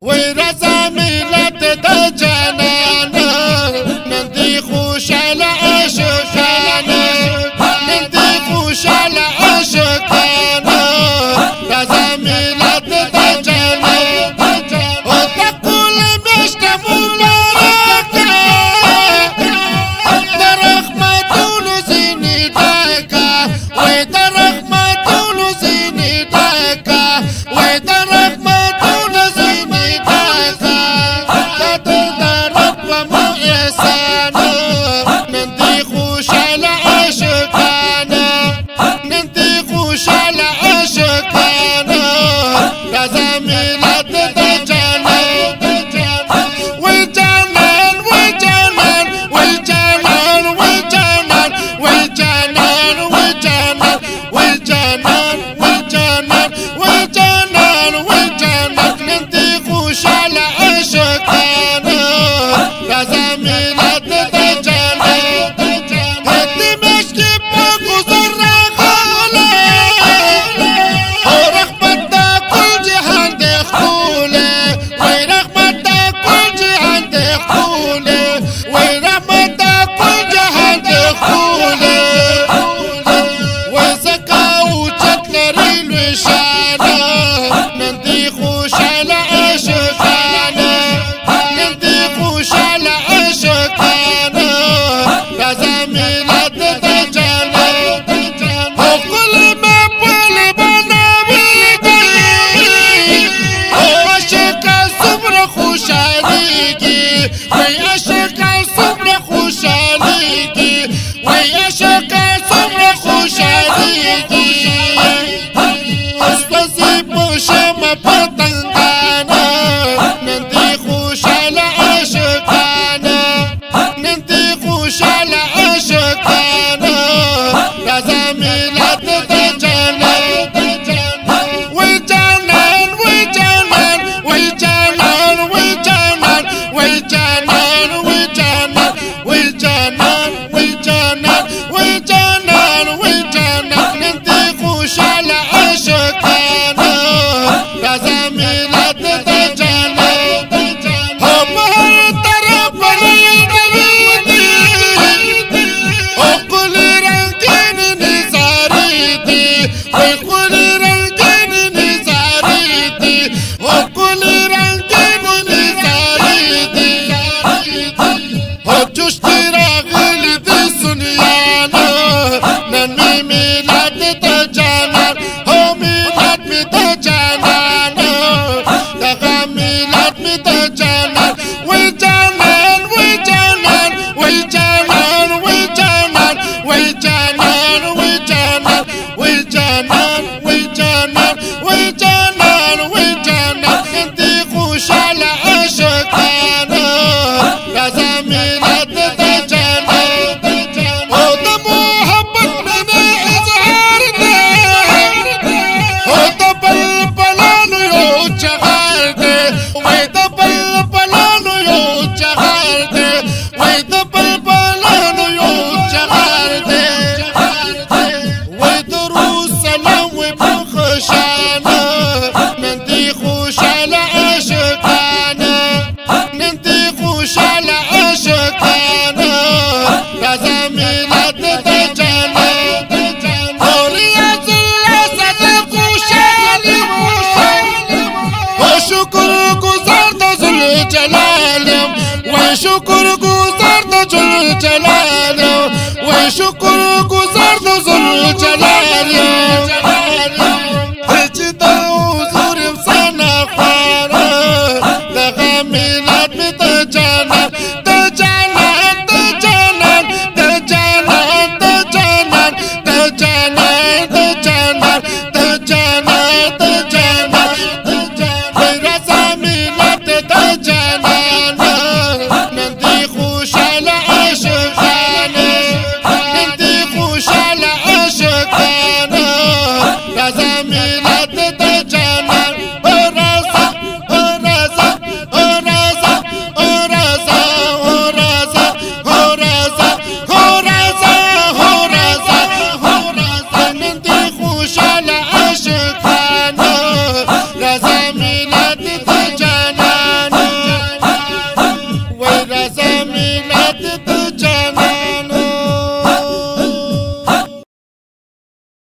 وی رضا ملت د جانانا نن دی خوشحال عاشقانا نن دی خوشحال عاشقانا رضا ملت د جانانا او تقول مشت مبارکا در رحمتون زینی داکا وی در رحمتون زینی داکا وی در رحمتون زینی داکا در رب مو احسانا نن دی خوشحال عاشقانا نن دی خوشحال عاشقانا رضا ملت د جانان وی جانان وی جانان وی جانان وی جانان وی جانان وی جانان وی جانان وی جانان وی جانان وی جانان نن دی خوشحال عاشقانا رضا ملت د جانان هدی مشکی پا گزر راغله او رحمت دا کل جهان دی خوله وی رحمت دا کل جهان دی خوله وی رحمت دا کل جهان دی خوله وی زکا اوچت لري لوی شانه نن دی خوشحال عاشقانا نن دی خوشحال عاشقانا رضا ملت د جانان او کل میں پل بناوی گئی او عاشقا صبر خوشحالی کی وی عاشقا صبر خوشحالی کی وی عاشقا صبر خوشحالی کی اسپسی پوشم پتنگانا نن دی خوشحال عاشقانا نن دی خوشحال عاشقانا رضا ملت د جانان وی جانان وی جانان وی جانان وی جانان وی جانان وی جانان وی جانان وی جانان وی جانان وی جانان نن دی خوشحال عاشقانا رضا ملت د جانان او بهر طرف بغیر دی او کل رنگین نظاری دی وی کل رنگین نظاری دی او کل رنگین نظاری دی او جشتی راغلی دی سنیانا نن می ملت د جانان او ملت می د جانان دغه ملت می د جانان وی جانان وی جانان وی جانان وی جانان وی جانان وی جانان وی جانان وی جانان وی جانان وی جانان نن دی خوشحال عاشقانا رضا ملت د جانان او د محبت مینه اظهار دی او د بلبلانو یو چغار دی وی د بلبلانو یو چغار دی وی د بلبلانو یو چغار دی وی درود سلام وی بخشانا نن دی خوشحال عاشقانا نن دی خوشحال عاشقانا رضا ملت د جانان او ریاض الله صدق خوشحالی او شکر گزار د ذل جلالم وی شکر گزار د ذل جلالم وی شکر گزار د ذل جلالم چې د حضور افسانه خواره دغه ملت مې د جانان د جانان د جانان د جانان د جانان د جانان د جانان د جانان د جانان وی رضا ملت د جانان نن دی خوشحال عاشقانا نن دی خوشحال عاشقانا رضا ملت د جانان او رضا او رضا او رضا او رضا او رضا او رضا او رضا او رضا او رضا نن دی خوشحال عاشقانا رضا ملت د جانان میلاد